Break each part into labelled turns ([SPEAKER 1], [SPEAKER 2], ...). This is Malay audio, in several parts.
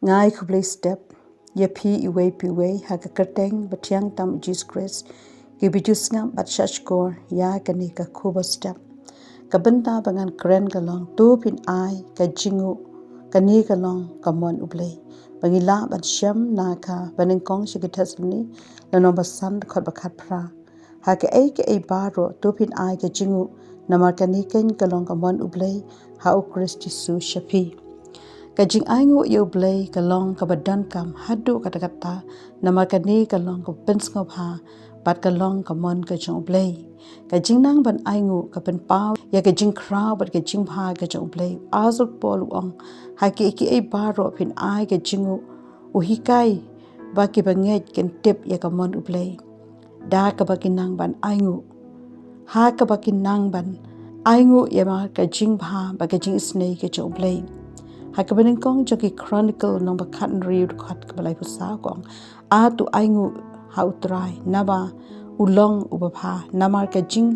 [SPEAKER 1] ngai khu Blei step ya pi iwe ha ka kerteng batiang tam Jesus Christ ki bijus ngam bat shashkor ya kani ka khuba step ka benta bangan kren ka long tu pin ai ka jingu kani ka long ka mon U Blei bangila bat sham na ka baning kong shigitasni la nomba san khot bakhat phra ha ka ai baro tu pin ai ka jingu namar kani ken ka long ka mon U Blei ha U Christi su shapi ka jing aingu U Blei ka long ka badan kam hadu kata namar kani ka long ka pens ngop ha bat ka long ka mon ka jong U Blei ka jing nang ban aingu ka pen pau ya ka jing krau bat ka jing bha ka jong U Blei azul pol ong ha ki ai baro pin ai ka jingu u hikai ba ki banget ken tip ya ka mon U Blei da ka ba ki nang ban aingu ha ka ba ki nang ban aingu ya ma ka jing bha ba ka jing snei ka jong U Blei ha ka baning kong joki chronicle nong ba khat ri khat ka balai pusa kong a tu aingu ha utrai naba ulong ubapha namar ka jing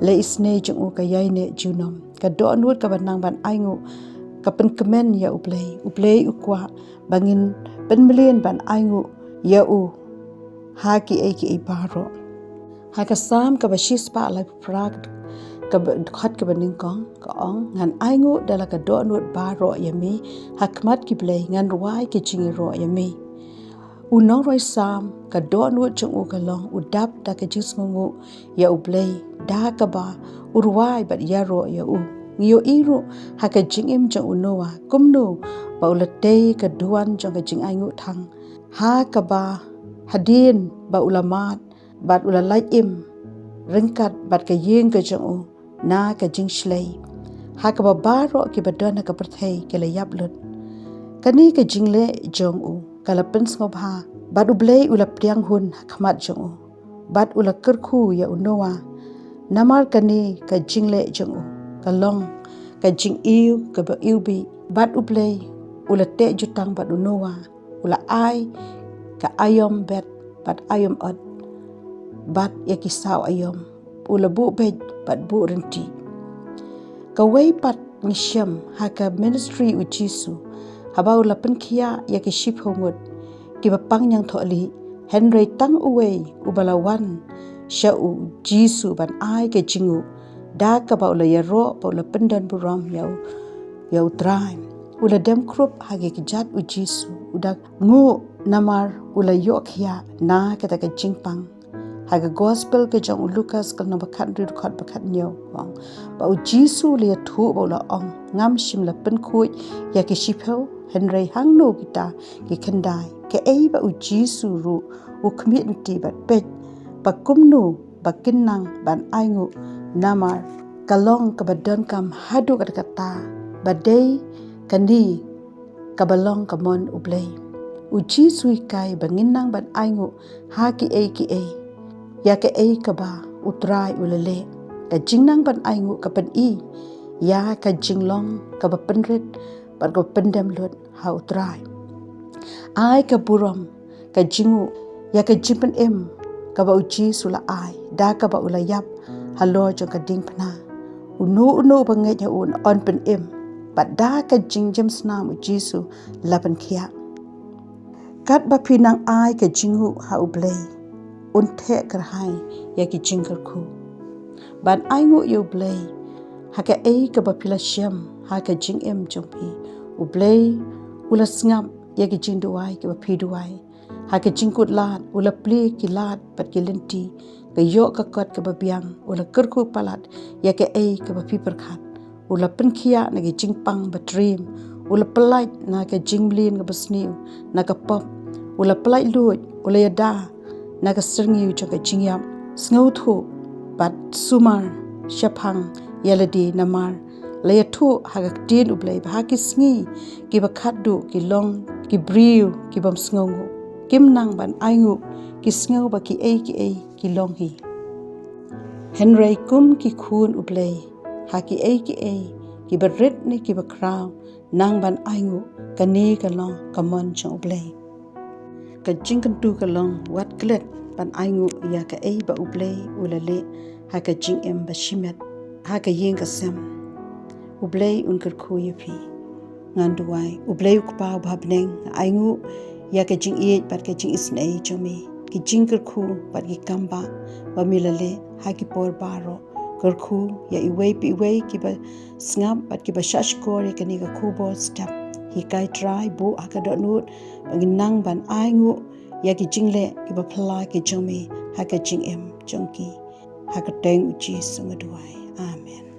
[SPEAKER 1] le isne jong u ka yai ne junom ka do nut ka banang ban aingu ka pen kemen ya U Blei u kwa bangin pen million ban aingu ya u ha ki ai baro ha ka sam ka bashis pa lai prak ka khat ka baning kong ka ong ngan aingu dala ka do nut baro yami hakmat ki Blei ngan ruai ki jingi ro yami unong roi sam ka do nut chung u ka long u dap da ka jingnguh ya U Blei da ka ba urwai bat ya ro ya u ngio iru ha ka jingim chung u noa kumnu ba ulate ka duan chung ka jing aingu thang ha ka ba hadin ba ulamat bat ulalai im ringkat bat ka yeng ka chung u na ka jing shlei ha ka ba baro ki badon ka perthei ke le yap lut kani ka jingle jong u kala pens ngop ha bat U Blei ula priang hun khmat jong u bat ula kerkhu ya u noa namar kani ka jingle jong u ka long ka jing iu ka ba iu bi bat U Blei ula te jutang bat u noa ula ai ka ayom bet bat ayom ot bat ya kisau ayom ula bu bej bat bu renti ka wei pat ngishem ha ka ministry u Jisu haba ula penkhia ya ki ship hongot ki bapang yang tholi Henry tang uwe ubalawan sha u Jisu ban ai ke jingu da ka ba ula yaro ba ula pendan buram ya utrai ula dem krup hage ki jat u Jisu udak ngu namar ula yok ya na kata ka jingpang haga gospel ke jong Lucas kal no bakhat ri khat bakhat nyo ong ba u Jisu le thu ba ula ong ngam shim la pen khui ya ki shipho Henry hang no kita ki khandai ke ei ba u Jisu ru u community bat pet ba kumnu ba kinnang ban aingu namar kalong ka badon kam hadu kata ba dei kandi ka balong ka mon U Blei u Jisu kai banginang ban aingu ha ki ei ya ke ei ka ba utrai ulale ka jingnang ban aingu ka pen i ya ka jinglong ka ba penret ba ka pendem lot ha utrai ai ka buram ka jingu ya ka jipen em ka ba uji sula ai da ka ba ulayap halo jong ka ding phna unu ba ngai ya un on pen em ba da ka jingjem snam u Jisu laban khia kat ba pinang ai ka jingu ha U Blei unthe kerhai ya ki jingkar khu ban aingu U Blei ha ka ei ka ba pila syam ha ka jing em jongpi U Blei ula sngap ya ki jing duai ka ba phi duai ha ka jing kut lat ula pli ki lat pat ki lenti ka yo ka kot ka ba biang ula kerkhu palat ya ka ei ka ba phi perkhat ula penkhia na ki jing pang ba dream ula pelait na ka jing blin ka ba sniu na ka pop ula pelait lut ula yada na ka serngyu cho ka jingyam sngo thu bat sumar shaphang yaladi namar laya thu haga tin U Blei ba ki sngi ki ba khadu ki long ki briu ki bam sngo kim nang ban aingu ki sngo ba ki ei ki long hi Henry kum ki khun U Blei ha ki ei ki ba ret ni ki ba kraw nang ban aingu kani ka long ka mon cho U Blei ka jingkan tu ka long wat klet ban aingu ya ka ei ba U Blei ulale ha ka jing em ba shimet ha ka yeng ka sem U Blei un kar khu ye phi ngan duai U Blei ukpa bhabneng aingu ya ke jing e pat ke jing isnei chomi ki jing kerkhu pat ki kamba bamilale ha ki por baro kerkhu ya iwei pi iwei ki ba snap pat ki ba shash kor ke ni ka khubo step hi kai try bu akadonut banginang ban aingu ya ki jingle ki ba phla ki chomi ha ke jing em chongki ha ka teng uchi sungaduai amen.